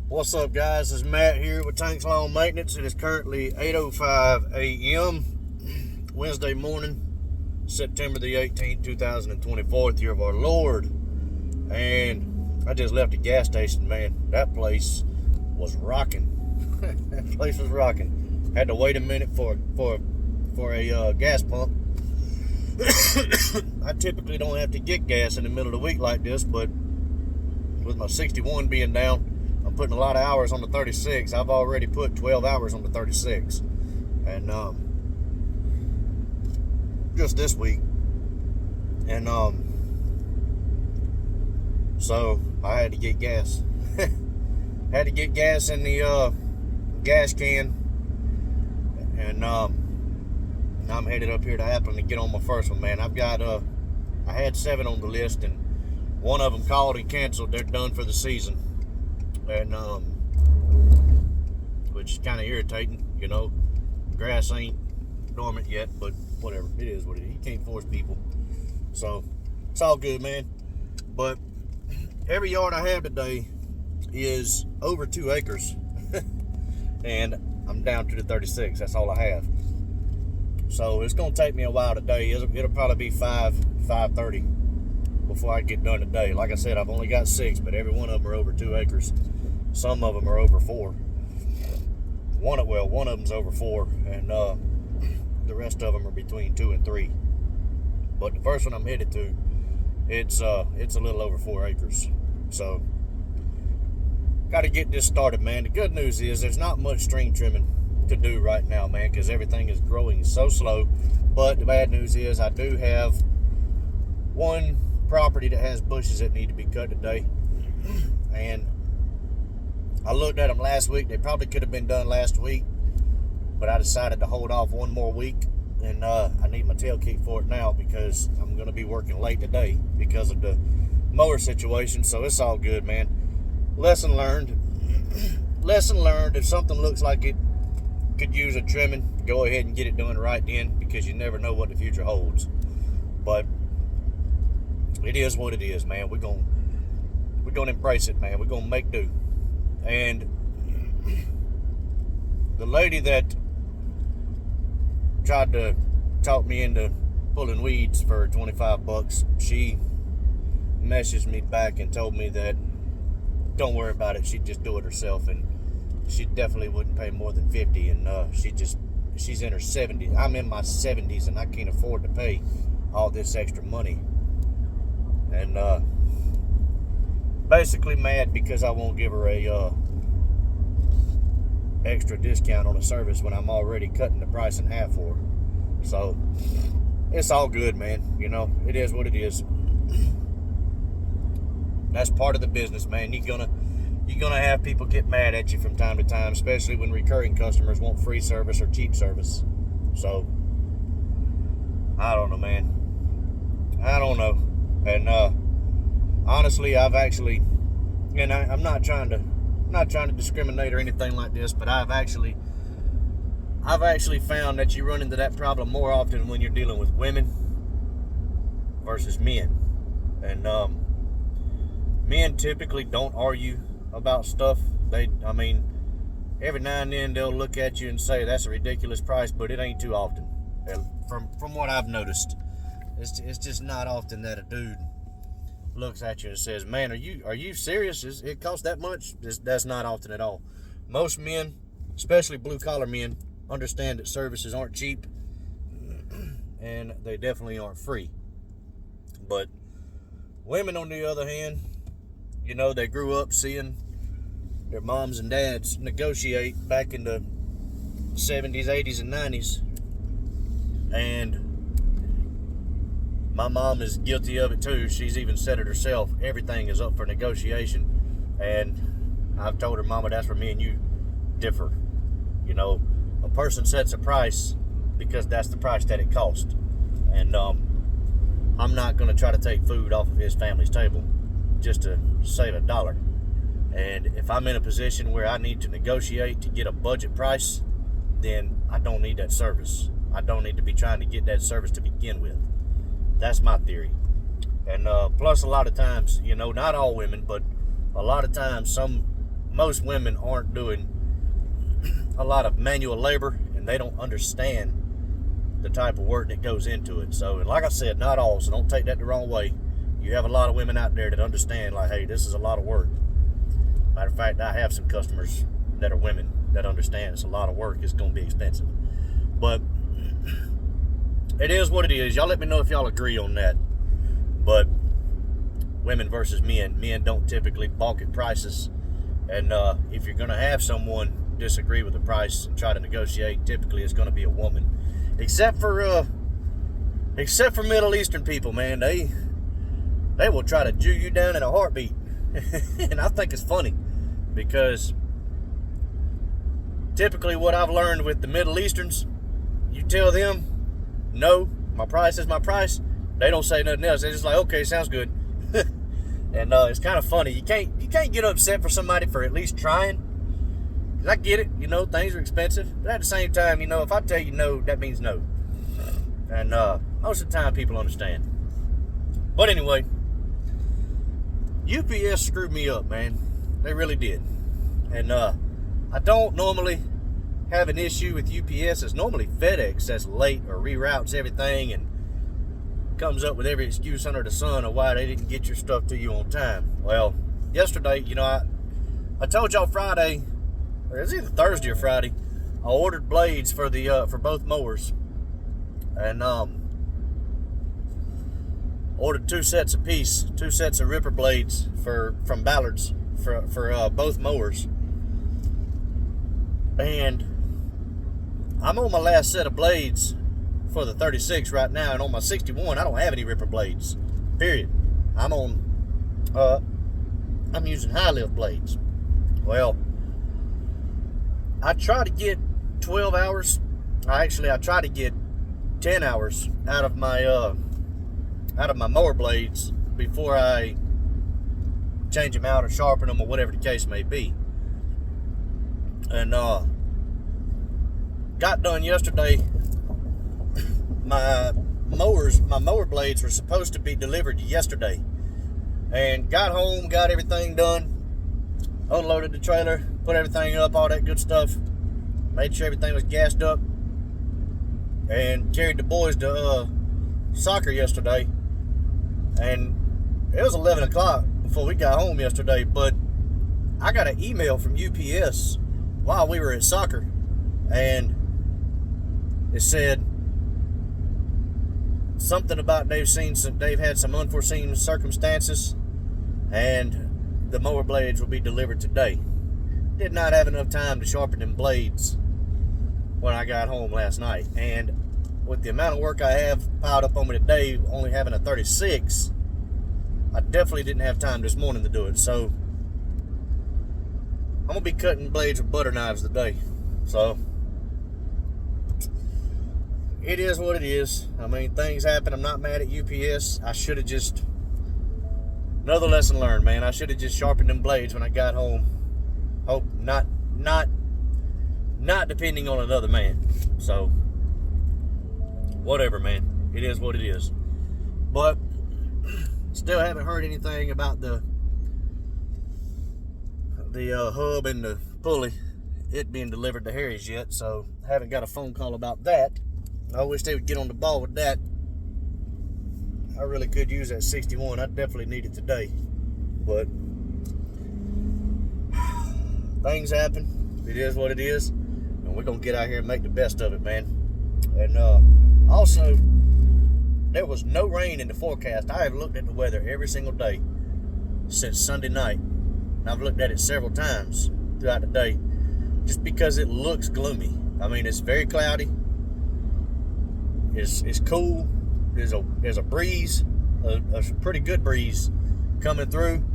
What's up, guys? It's Matt here with Tanks Lawn Maintenance. It is currently 8:05 a.m. Wednesday morning, September the 18th, 2024, year of our Lord. And I just left the gas station, man. That place was rocking. That place was rocking. Had to wait a minute for a gas pump. I typically don't have to get gas in the middle of the week like this, but with my 61 being down, I'm putting a lot of hours on the 36. I've already put 12 hours on the 36. And just this week. And so I had to get gas. Had to get gas in the gas can. And now I'm headed up here to Appleton to get on my first one, man. I had 7 on the list, and one of them called and canceled. They're done for the season. And which is kind of irritating, you know. Grass ain't dormant yet, but whatever. It is what it is. You can't force people. So it's all good, man. But every yard I have today is over 2 acres. And I'm down to the 36. That's all I have. So it's gonna take me a while today. It'll probably be 5:30 before I get done today. Like I said, I've only got 6, but every one of them are over 2 acres. Some of them are over 4. One of them's over 4, and the rest of them are between 2 and 3. But the first one I'm headed to, it's a little over 4 acres. So got to get this started, man. The good news is there's not much string trimming to do right now, man, because everything is growing so slow. But the bad news is I do have one property that has bushes that need to be cut today, and I looked at them last week. They probably could have been done last week, but I decided to hold off one more week, and I need my tail kick for it now because I'm going to be working late today because of the mower situation. So it's all good, man. Lesson learned. Lesson learned. If something looks like it could use a trimming, go ahead and get it done right then, because you never know what the future holds. But it is what it is, man. We're gonna embrace it, man. We're gonna make do. And the lady that tried to talk me into pulling weeds for $25, she messaged me back and told me that don't worry about it. She'd just do it herself, and she definitely wouldn't pay more than $50. And she's in her 70s. I'm in my 70s, and I can't afford to pay all this extra money. And basically mad because I won't give her a extra discount on a service when I'm already cutting the price in half for her. So it's all good, man. You know, it is what it is. That's part of the business, man. You're gonna have people get mad at you from time to time, especially when recurring customers want free service or cheap service. So I don't know, man. I don't know. And honestly, I've actually, and I'm not trying to discriminate or anything like this, but I've actually found that you run into that problem more often when you're dealing with women versus men. And men typically don't argue about stuff. Every now and then they'll look at you and say that's a ridiculous price, but it ain't too often. From what I've noticed, it's just not often that a dude looks at you and says, "Man, are you serious? It costs that much?" That's not often at all. Most men, especially blue collar men, understand that services aren't cheap, and they definitely aren't free. But women, on the other hand, you know, they grew up seeing their moms and dads negotiate back in the 70s, 80s, and 90s, and my mom is guilty of it too. She's even said it herself. Everything is up for negotiation. And I've told her, Mama, that's where me and you differ. You know, a person sets a price because that's the price that it costs. And I'm not going to try to take food off of his family's table just to save $1. And if I'm in a position where I need to negotiate to get a budget price, then I don't need that service. I don't need to be trying to get that service to begin with. That's my theory. And plus, a lot of times, you know, not all women, but a lot of times some most women aren't doing a lot of manual labor, and they don't understand the type of work that goes into it. So, and like I said, not all, so don't take that the wrong way. You have a lot of women out there that understand, like, hey, this is a lot of work. Matter of fact, I have some customers that are women that understand it's a lot of work. It's going to be expensive. But it is what it is. Y'all let me know if y'all agree on that. But women versus men. Men don't typically balk at prices. And if you're going to have someone disagree with the price and try to negotiate, typically it's going to be a woman. Except for Middle Eastern people, man. They will try to Jew you down in a heartbeat. And I think it's funny because typically what I've learned with the Middle Easterns, you tell them, no, my price is my price. They don't say nothing else. They're just like, okay, sounds good. And it's kind of funny. You can't get upset for somebody for at least trying. 'Cause I get it, things are expensive. But at the same time, if I tell you no, that means no. And most of the time people understand. But anyway, UPS screwed me up, man. They really did. And I don't normally have an issue with UPS. It's normally FedEx that's late or reroutes everything and comes up with every excuse under the sun of why they didn't get your stuff to you on time. Well, yesterday, I told y'all Friday, or it was either Thursday or Friday, I ordered blades for for both mowers, and ordered 2 sets apiece, 2 sets of ripper blades from Ballard's for both mowers. And I'm on my last set of blades for the 36 right now, and on my 61 I don't have any ripper blades, period. I'm using high lift blades. Well, I try to get 12 hours. I try to get 10 hours out of my mower blades before I change them out or sharpen them or whatever the case may be. And got done yesterday. My mower blades were supposed to be delivered yesterday, and got home, got everything done, unloaded the trailer, put everything up, all that good stuff, made sure everything was gassed up, and carried the boys to soccer yesterday. And it was 11 o'clock before we got home yesterday, but I got an email from UPS while we were at soccer, and it said something about they've had some unforeseen circumstances, and the mower blades will be delivered today. Did not have enough time to sharpen them blades when I got home last night, and with the amount of work I have piled up on me today, only having a 36, I definitely didn't have time this morning to do it. So I'm gonna be cutting blades with butter knives today. So it is what it is. I mean, things happen. I'm not mad at UPS. I should have just, another lesson learned, man. I should have just sharpened them blades when I got home. Hope not depending on another man. So whatever, man. It is what it is. But still haven't heard anything about the hub and the pulley, it being delivered to Harry's yet. So haven't got a phone call about that. I wish they would get on the ball with that. I really could use that 61. I definitely need it today. But things happen. It is what it is. And we're going to get out here and make the best of it, man. And also, there was no rain in the forecast. I have looked at the weather every single day since Sunday night. And I've looked at it several times throughout the day just because it looks gloomy. I mean, it's very cloudy. It's cool. There's a breeze, a pretty good breeze coming through,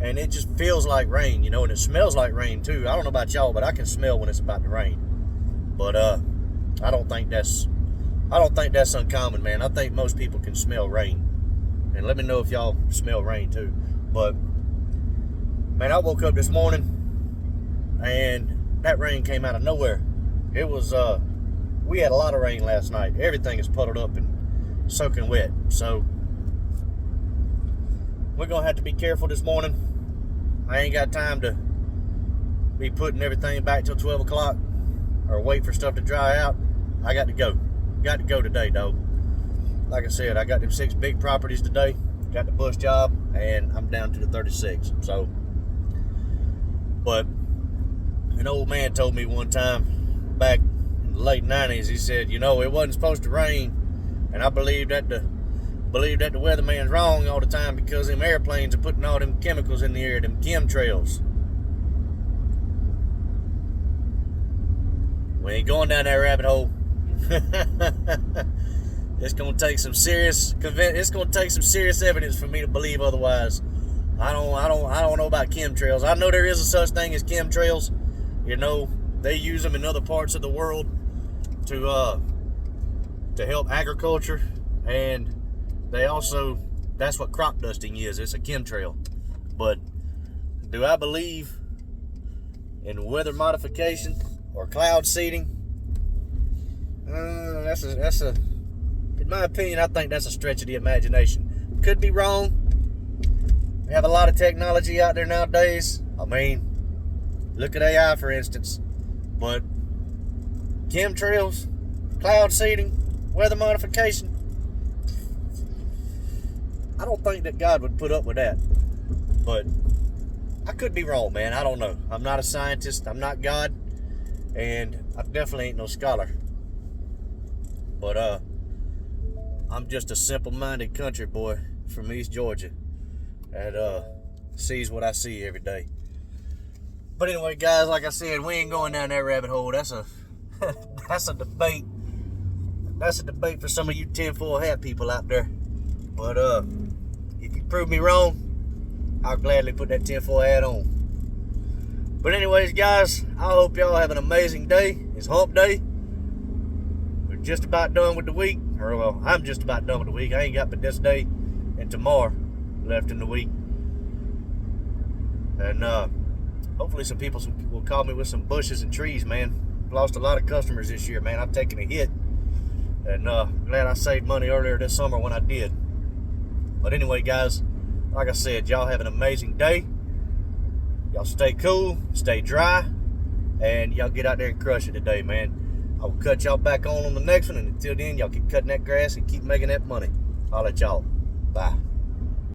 and it just feels like rain, and it smells like rain too. I don't know about y'all, but I can smell when it's about to rain. But I don't think that's uncommon, man. I think most people can smell rain. And let me know if y'all smell rain too. But man, I woke up this morning and that rain came out of nowhere. It was we had a lot of rain last night. Everything is puddled up and soaking wet. So we're gonna have to be careful this morning. I ain't got time to be putting everything back till 12 o'clock or wait for stuff to dry out. I got to go. Got to go today, though. Like I said, I got them 6 big properties today. Got the bush job, and I'm down to the 36. So, but an old man told me one time back in the late 90s, he said, it wasn't supposed to rain, and I believe that the weatherman's wrong all the time because them airplanes are putting all them chemicals in the air, them chemtrails. We ain't going down that rabbit hole. It's gonna take some serious evidence for me to believe otherwise. I don't know about chemtrails. I know there is a such thing as chemtrails. They use them in other parts of the world to help agriculture, and they also, that's what crop dusting is. It's a chemtrail. But do I believe in weather modification or cloud seeding? In my opinion, I think that's a stretch of the imagination. Could be wrong. We have a lot of technology out there nowadays. I mean, look at AI, for instance. But chemtrails, cloud seeding, weather modification, I don't think that God would put up with that. But I could be wrong, man. I don't know. I'm not a scientist. I'm not God. And I definitely ain't no scholar. But I'm just a simple-minded country boy from East Georgia that sees what I see every day. But anyway, guys, like I said, we ain't going down that rabbit hole. That's a that's a debate. That's a debate for some of you tinfoil hat people out there. But if you prove me wrong, I'll gladly put that tinfoil hat on. But anyways, guys, I hope y'all have an amazing day. It's hump day. We're just about done with the week. Or, well, I'm just about done with the week. I ain't got but this day and tomorrow left in the week. And hopefully some people will call me with some bushes and trees, man. Lost a lot of customers this year, man. I've taken a hit. And glad I saved money earlier this summer when I did. But anyway, guys, like I said, y'all have an amazing day. Y'all stay cool, stay dry, and y'all get out there and crush it today, man. I will cut y'all back on the next one, and until then, y'all keep cutting that grass and keep making that money. I'll let y'all. Bye.